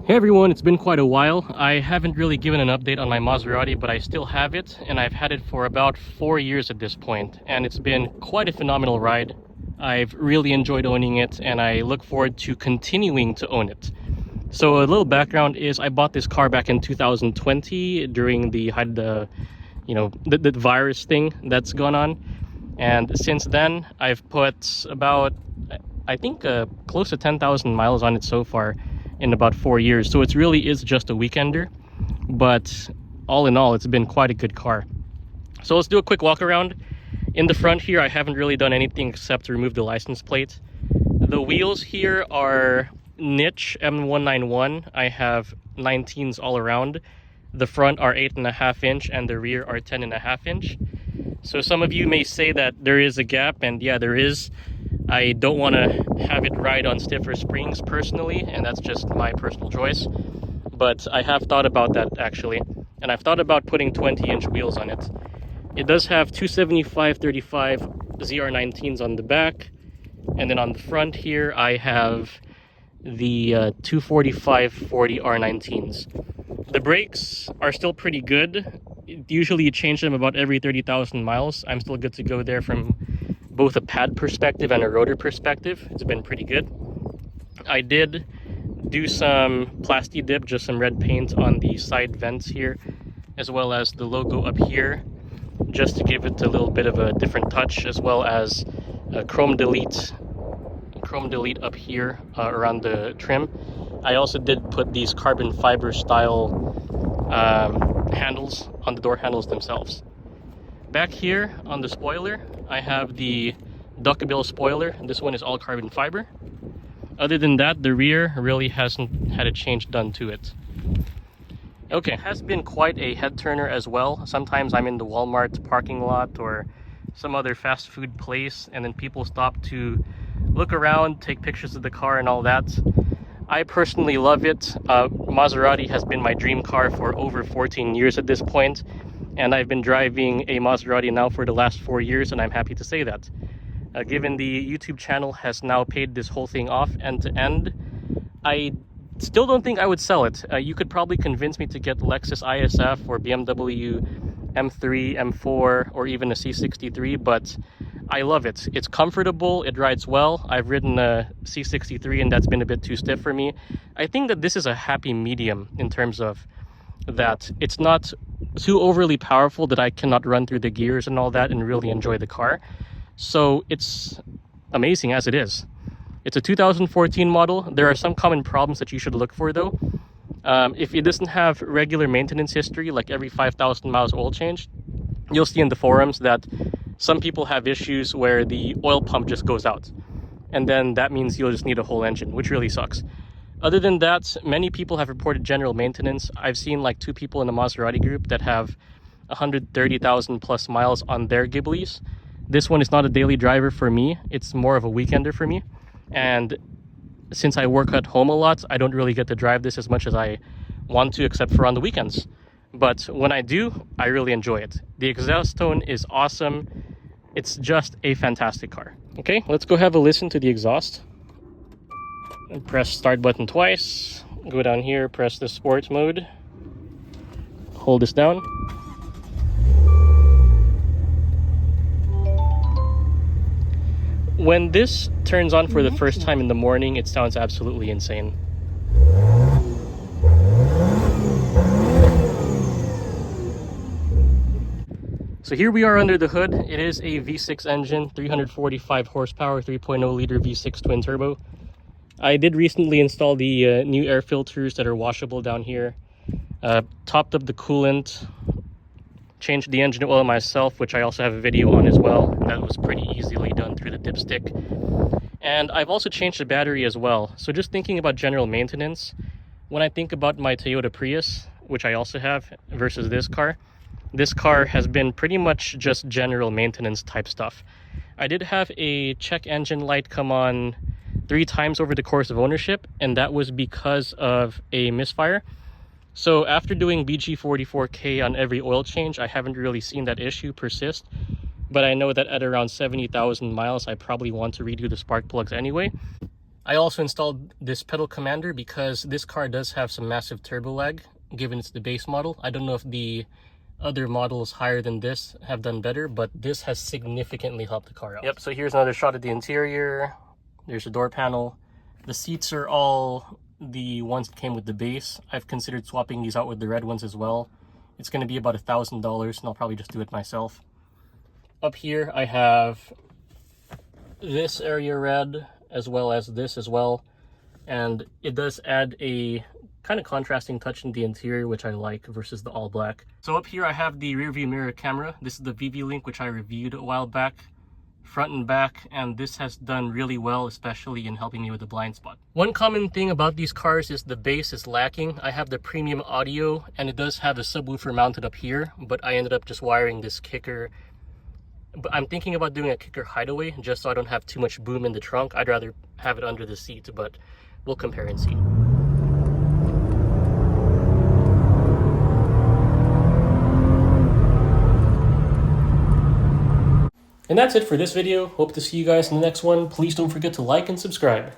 Hey everyone, it's been quite a while. I haven't really given an update on my Maserati, but I still have it, and I've had it for about 4 years at this point, and it's been quite a phenomenal ride. I've really enjoyed owning it, and I look forward to continuing to own it. So a little background is I bought this car back in 2020 during the the virus thing that's gone on, and since then I've put about, I think, close to 10,000 miles on it so far in about 4 years. So it really is just a weekender, but all in all, it's been quite a good car. So let's do a quick walk around. In the front here, I haven't really done anything except remove the license plate. The wheels here are niche M191. I have 19s all around. The front are 8.5 inch and the rear are 10.5 inch. So some of you may say that there is a gap, and yeah, there is. I don't want to have it ride on stiffer springs personally, and that's just my personal choice. But I have thought about that actually, and I've thought about putting 20-inch wheels on it. It does have 275/35 ZR19s on the back, and then on the front here I have the 245/40 R19s. The brakes are still pretty good. Usually you change them about every 30,000 miles. I'm still good to go there from both a pad perspective and a rotor perspective. It's been pretty good. I did do some plasti dip, just some red paint on the side vents here, as well as the logo up here, just to give it a little bit of a different touch, as well as a chrome delete up here around the trim. I also did put these carbon fiber style handles on the door handles themselves. Back here on the spoiler, I have the duckbill spoiler. This one is all carbon fiber. Other than that, the rear really hasn't had a change done to it. Okay, it has been quite a head turner as well. Sometimes I'm in the Walmart parking lot or some other fast food place, and then people stop to look around, take pictures of the car and all that. I personally love it. Maserati has been my dream car for over 14 years at this point, and I've been driving a Maserati now for the last 4 years, and I'm happy to say that. Given the YouTube channel has now paid this whole thing off end to end, I still don't think I would sell it. You could probably convince me to get Lexus ISF or BMW M3, M4, or even a C63, but I love it. It's comfortable, it rides well. I've ridden a C63 and that's been a bit too stiff for me. I think that this is a happy medium in terms of that it's not too overly powerful that I cannot run through the gears and all that and really enjoy the car. So it's amazing as it is. It's a 2014 model. There are some common problems that you should look for though. If it doesn't have regular maintenance history, like every 5,000 miles oil change, you'll see in the forums that some people have issues where the oil pump just goes out. And then that means you'll just need a whole engine, which really sucks. Other than that, many people have reported general maintenance. I've seen like 2 people in the Maserati group that have 130,000 plus miles on their Ghiblis. This one is not a daily driver for me. It's more of a weekender for me. And since I work at home a lot, I don't really get to drive this as much as I want to, except for on the weekends. But when I do, I really enjoy it. The exhaust tone is awesome. It's just a fantastic car. Okay, let's go have a listen to the exhaust. Press start button twice, go down here, press the sports mode, hold this down. When this turns on for the first time in the morning, it sounds absolutely insane. So here we are under the hood. It is a V6 engine, 345 horsepower, 3.0 liter V6 twin turbo. I did recently install the new air filters that are washable down here. Topped up the coolant, changed the engine oil myself, which I also have a video on as well. That was pretty easily done through the dipstick. And I've also changed the battery as well. So just thinking about general maintenance, when I think about my Toyota Prius, which I also have, versus this car has been pretty much just general maintenance type stuff. I did have a check engine light come on 3 times over the course of ownership, and that was because of a misfire. So after doing BG44K on every oil change, I haven't really seen that issue persist. But I know that at around 70,000 miles, I probably want to redo the spark plugs anyway. I also installed this pedal commander because this car does have some massive turbo lag, given it's the base model. I don't know if the other models higher than this have done better, but this has significantly helped the car out. Yep, so here's another shot of the interior. There's a door panel. The seats are all the ones that came with the base. I've considered swapping these out with the red ones as well. It's going to be about $1,000, and I'll probably just do it myself. Up here, I have this area red, as well as this as well. And it does add a kind of contrasting touch in the interior, which I like, versus the all black. So up here, I have the rear view mirror camera. This is the VV-Link, which I reviewed a while back. Front and back, and this has done really well, especially in helping me with the blind spot. One common thing about these cars is the bass is lacking. I have the premium audio, and it does have a subwoofer mounted up here, but I ended up just wiring this kicker. But I'm thinking about doing a kicker hideaway, just so I don't have too much boom in the trunk. I'd rather have it under the seat, but we'll compare and see. And that's it for this video. Hope to see you guys in the next one. Please don't forget to like and subscribe.